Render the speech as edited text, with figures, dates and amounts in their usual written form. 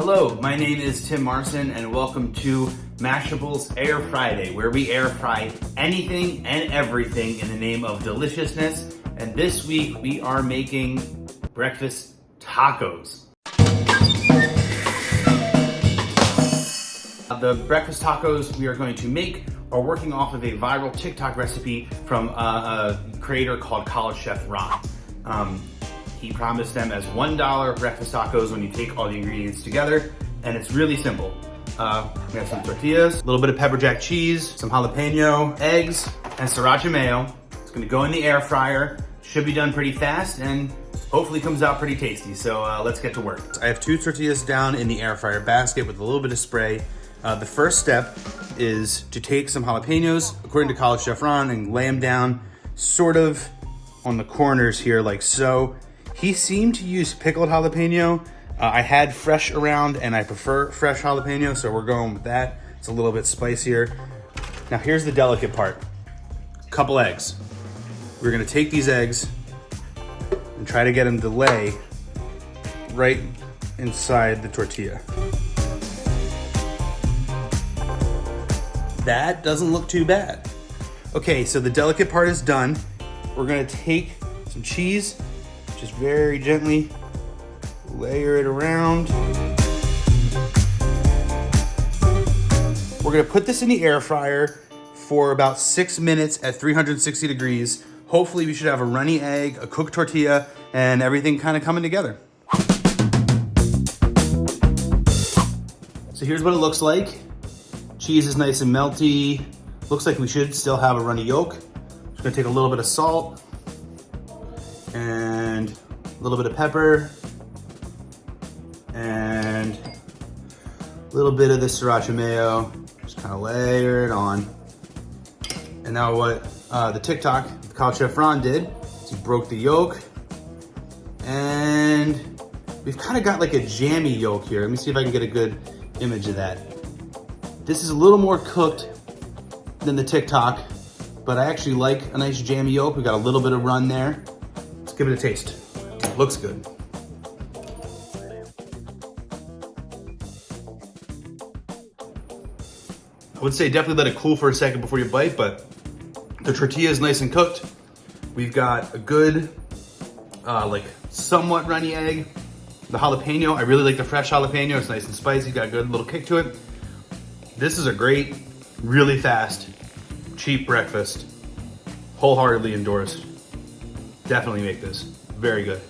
Hello, my name is Tim Marson and welcome to Mashable's Air Friday, where we air fry anything and everything in the name of deliciousness. And this week we are making breakfast tacos. The breakfast tacos we are going to make are working off of a viral TikTok recipe from a creator called College Chef Ron. He promised them as $1 breakfast tacos when you take all the ingredients together, and it's really simple. We have some tortillas, a little bit of pepper jack cheese, some jalapeno, eggs, and sriracha mayo. It's gonna go in the air fryer. Should be done pretty fast and hopefully comes out pretty tasty. So let's get to work. I have 2 tortillas down in the air fryer basket with a little bit of spray. The first step is to take some jalapenos, according to College Chef Ron, and lay them down sort of on the corners here like so. He seemed to use pickled jalapeno. I had fresh around and I prefer fresh jalapeno, so we're going with that. It's a little bit spicier. Now here's the delicate part. Couple eggs. We're gonna take these eggs and try to get them to lay right inside the tortilla. That doesn't look too bad. Okay, so the delicate part is done. We're gonna take some cheese, just very gently layer it around. We're gonna put this in the air fryer for about 6 minutes at 360 degrees. Hopefully we should have a runny egg, a cooked tortilla, and everything kind of coming together. So here's what it looks like. Cheese is nice and melty. Looks like we should still have a runny yolk. Just gonna take a little bit of salt and a little bit of pepper and a little bit of the sriracha mayo. Just kind of layer it on. And now what the TikTok, College Chef Ron did is he broke the yolk, and we've kind of got like a jammy yolk here. Let me see if I can get a good image of that. This is a little more cooked than the TikTok, but I actually like a nice jammy yolk. We got a little bit of run there. Let's give it a taste. Looks good. I would say definitely let it cool for a second before you bite, but the tortilla is nice and cooked. We've got a good, like somewhat runny egg. The jalapeno, I really like the fresh jalapeno. It's nice and spicy, got a good little kick to it. This is a great, really fast, cheap breakfast. Wholeheartedly endorsed. Definitely make this. Very good.